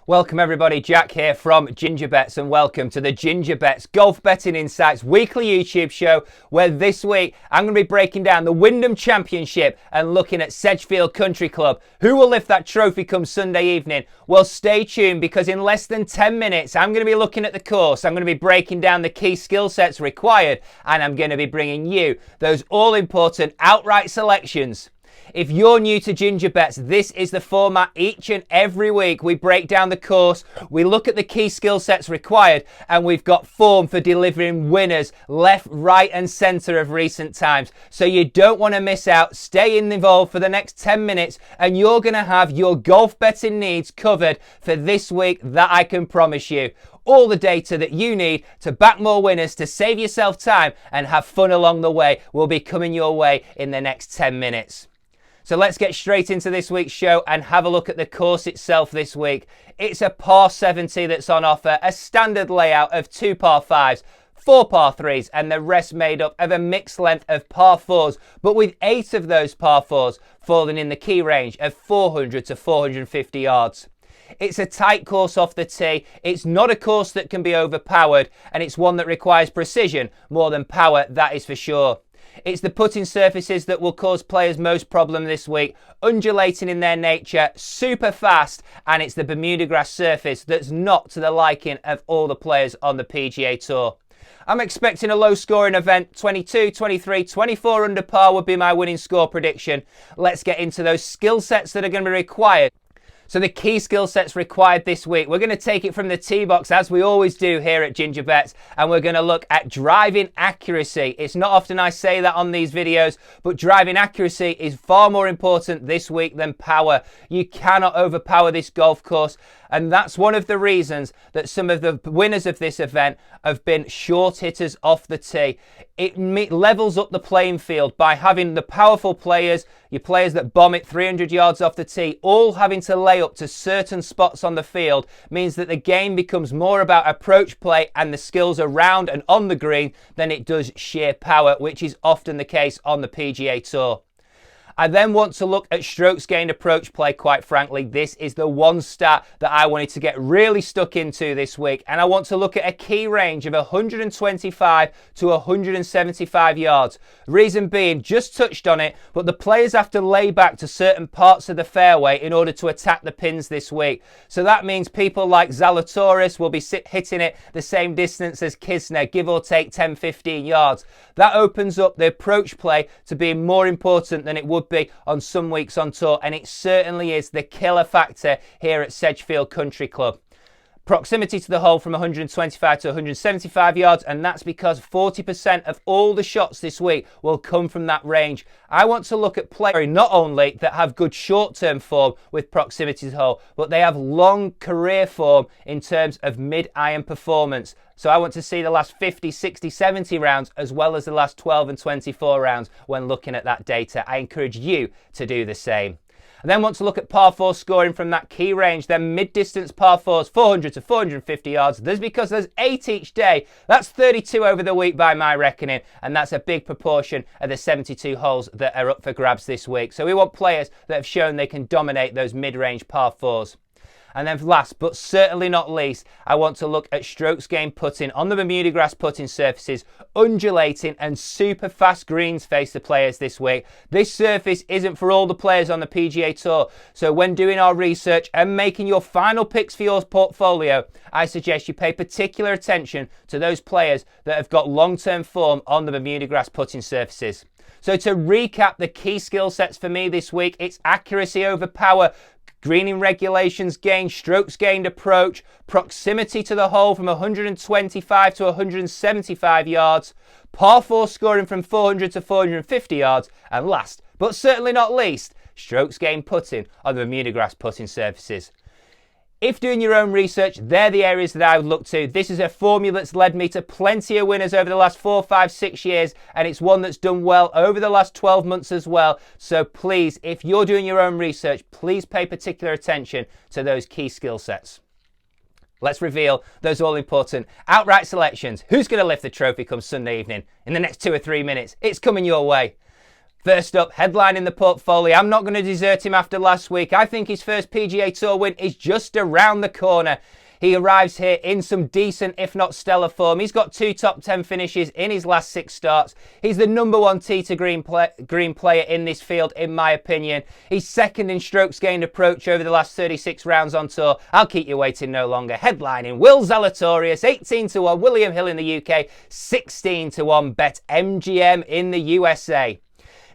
Welcome everybody, Jack here from Gingerbets and welcome to the Gingerbets Golf Betting Insights weekly YouTube show where this week I'm going to be breaking down the Wyndham Championship and looking at Sedgefield Country Club. Who will lift that trophy come Sunday evening? Well, stay tuned because in less than 10 minutes I'm going to be looking at the course, I'm going to be breaking down the key skill sets required and I'm going to be bringing you those all-important outright selections. If you're new to Gingerbets, this is the format each and every week. We break down the course, we look at the key skill sets required, and we've got form for delivering winners left, right and centre of recent times. So you don't want to miss out. Stay involved for the next 10 minutes and you're going to have your golf betting needs covered for this week, that I can promise you. All the data that you need to back more winners, to save yourself time and have fun along the way will be coming your way in the next 10 minutes. So let's get straight into this week's show and have a look at the course itself this week. It's a par 70 that's on offer, a standard layout of 2 par 5s, 4 par 3s and the rest made up of a mixed length of par 4s, but with 8 of those par 4s falling in the key range of 400 to 450 yards. It's a tight course off the tee, it's not a course that can be overpowered and it's one that requires precision more than power, that is for sure. It's the putting surfaces that will cause players most problem this week, undulating in their nature, super fast, and it's the Bermuda grass surface that's not to the liking of all the players on the PGA Tour. I'm expecting a low scoring event, 22, 23, 24 under par would be my winning score prediction. Let's get into those skill sets that are going to be required. So the key skill sets required this week, we're going to take it from the tee box as we always do here at Gingerbets, and we're going to look at driving accuracy. It's not often I say that on these videos, but driving accuracy is far more important this week than power. You cannot overpower this golf course, and that's one of the reasons that some of the winners of this event have been short hitters off the tee. It levels up the playing field by having the powerful players, your players that bomb it 300 yards off the tee, all having to lay up to certain spots on the field, means that the game becomes more about approach play and the skills around and on the green than it does sheer power, which is often the case on the PGA Tour. I then want to look at strokes gained approach play. Quite frankly, this is the one stat that I wanted to get really stuck into this week, and I want to look at a key range of 125 to 175 yards. Reason being, just touched on it, but the players have to lay back to certain parts of the fairway in order to attack the pins this week. So that means people like Zalatoris will be hitting it the same distance as Kisner, give or take 10-15 yards. That opens up the approach play to being more important than it would be on some weeks on tour, and it certainly is the killer factor here at Sedgefield Country Club. Proximity to the hole from 125 to 175 yards, and that's because 40% of all the shots this week will come from that range. I want to look at players not only that have good short-term form with proximity to the hole, but they have long career form in terms of mid-iron performance. So I want to see the last 50, 60, 70 rounds as well as the last 12 and 24 rounds when looking at that data. I encourage you to do the same. I then want to look at par 4 scoring from that key range, then mid-distance par 4s, 400 to 450 yards. There's because there's 8 each day. That's 32 over the week by my reckoning, and that's a big proportion of the 72 holes that are up for grabs this week. So we want players that have shown they can dominate those mid-range par 4s. And then last but certainly not least, I want to look at strokes gained putting on the Bermuda grass putting surfaces. Undulating and super fast greens face the players this week. This surface isn't for all the players on the PGA Tour, so when doing our research and making your final picks for your portfolio, I suggest you pay particular attention to those players that have got long-term form on the Bermuda grass putting surfaces. So to recap the key skill sets for me this week, it's accuracy over power, greening regulations gained, strokes gained approach, proximity to the hole from 125 to 175 yards, par 4 scoring from 400 to 450 yards, and last but certainly not least, strokes gained putting on the Bermuda grass putting surfaces. If doing your own research, they're the areas that I would look to. This is a formula that's led me to plenty of winners over the last 4, 5, 6 years, and it's one that's done well over the last 12 months as well. So please, if you're doing your own research, please pay particular attention to those key skill sets. Let's reveal those all-important outright selections. Who's going to lift the trophy come Sunday evening? In the next 2 or 3 minutes, it's coming your way. First up, headlining the portfolio. I'm not going to desert him after last week. I think his first PGA Tour win is just around the corner. He arrives here in some decent, if not stellar form. He's got 2 top 10 finishes in his last 6 starts. He's the number 1 tee to green player in this field, in my opinion. He's second in strokes gained approach over the last 36 rounds on tour. I'll keep you waiting no longer. Headlining, Will Zalatoris, 18-1. William Hill in the UK, 16-1. BetMGM in the USA.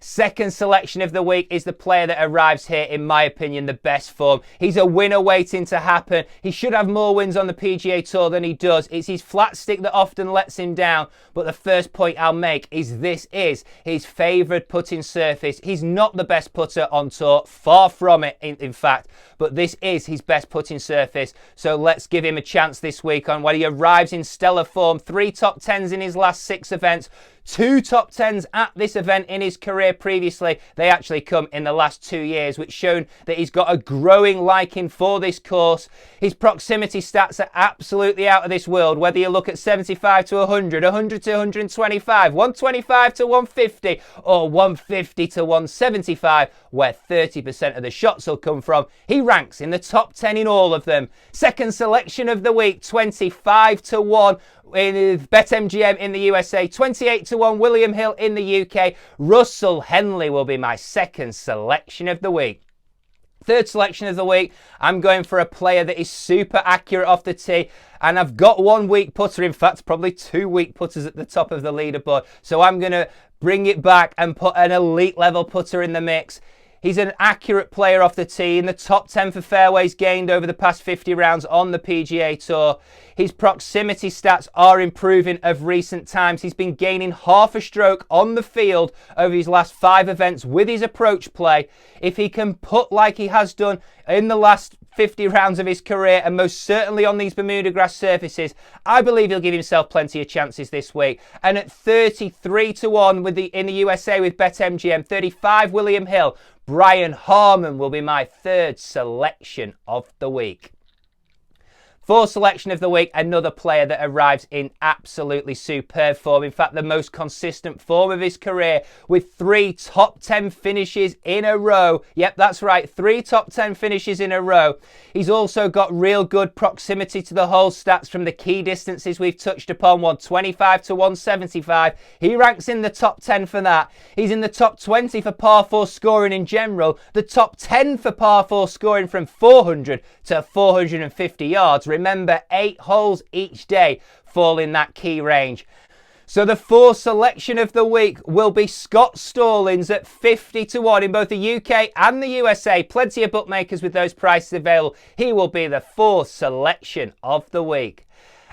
Second selection of the week is the player that arrives here, in my opinion, the best form. He's a winner waiting to happen. He should have more wins on the PGA Tour than he does. It's his flat stick that often lets him down. But the first point I'll make is this is his favoured putting surface. He's not the best putter on tour, far from it, in fact. But this is his best putting surface. So let's give him a chance this week on when he arrives in stellar form. 3 top 10s in his last 6 events. 2 top 10s at this event in his career previously. They actually come in the last 2 years, which shown that he's got a growing liking for this course. His proximity stats are absolutely out of this world, whether you look at 75 to 100, 100 to 125, 125 to 150, or 150 to 175, where 30% of the shots will come from. He ranks in the top 10 in all of them. Second selection of the week, 25 to 1. With BetMGM in the USA, 28 to 1. William Hill in the UK. Russell Henley will be my second selection of the week. Third selection of the week, I'm going for a player that is super accurate off the tee. And I've got 1 weak putter, in fact, probably 2 weak putters at the top of the leaderboard. So I'm going to bring it back and put an elite level putter in the mix. He's an accurate player off the tee, in the top 10 for fairways gained over the past 50 rounds on the PGA Tour. His proximity stats are improving of recent times. He's been gaining half a stroke on the field over his last 5 events with his approach play. If he can putt like he has done in the last 50 rounds of his career, and most certainly on these Bermuda grass surfaces, I believe he'll give himself plenty of chances this week. And at 33 to 1 in the USA with BetMGM, 35 William Hill, Brian Harman will be my third selection of the week. Fourth selection of the week, another player that arrives in absolutely superb form. In fact, the most consistent form of his career, with 3 top 10 finishes in a row. Yep, that's right, 3 top 10 finishes in a row. He's also got real good proximity to the hole stats from the key distances we've touched upon, 125 to 175. He ranks in the top 10 for that. He's in the top 20 for par 4 scoring in general, the top 10 for par 4 scoring from 400 to 450 yards. Remember, 8 holes each day fall in that key range. So the 4th selection of the week will be Scott Stallings at 50 to 1 in both the UK and the USA. Plenty of bookmakers with those prices available. He will be the 4th selection of the week.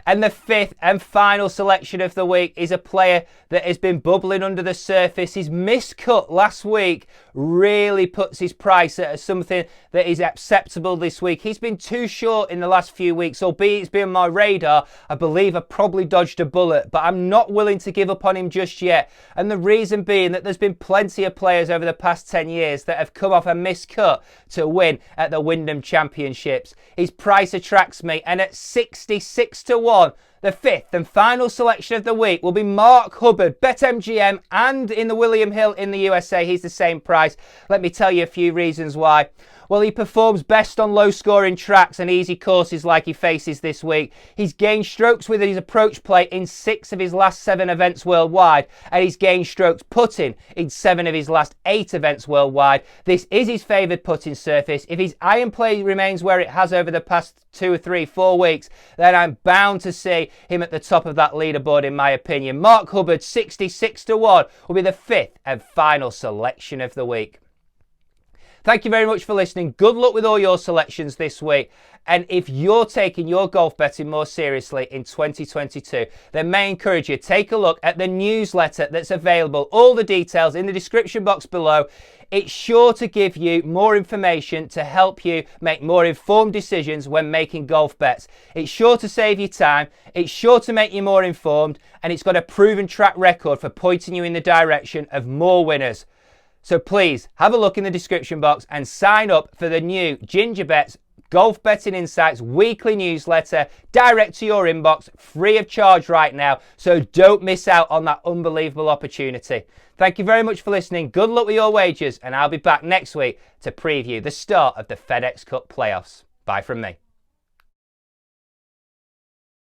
And the 5th and final selection of the week is a player that has been bubbling under the surface. His miscut last week really puts his price at something that is acceptable this week. He's been too short in the last few weeks, albeit it's been on my radar. I believe I probably dodged a bullet, but I'm not willing to give up on him just yet. And the reason being that there's been plenty of players over the past 10 years that have come off a miscut to win at the Wyndham Championships. His price attracts me, and at 66 to 1, the 5th and final selection of the week will be Mark Hubbard, BetMGM, and in the William Hill in the USA, he's the same price. Let me tell you a few reasons why. Well, he performs best on low-scoring tracks and easy courses like he faces this week. He's gained strokes with his approach play in 6 of his last 7 events worldwide, and he's gained strokes putting in 7 of his last 8 events worldwide. This is his favoured putting surface. If his iron play remains where it has over the past 2 or 3, 4 weeks, then I'm bound to see him at the top of that leaderboard, in my opinion. Mark Hubbard, 66 to 1, will be the 5th and final selection of the week. Thank you very much for listening. Good luck with all your selections this week. And if you're taking your golf betting more seriously in 2022, then may I encourage you, take a look at the newsletter that's available. All the details in the description box below. It's sure to give you more information to help you make more informed decisions when making golf bets. It's sure to save you time. It's sure to make you more informed. And it's got a proven track record for pointing you in the direction of more winners. So please have a look in the description box and sign up for the new Gingerbets Golf Betting Insights weekly newsletter direct to your inbox, free of charge right now. So don't miss out on that unbelievable opportunity. Thank you very much for listening. Good luck with your wagers, and I'll be back next week to preview the start of the FedEx Cup playoffs. Bye from me.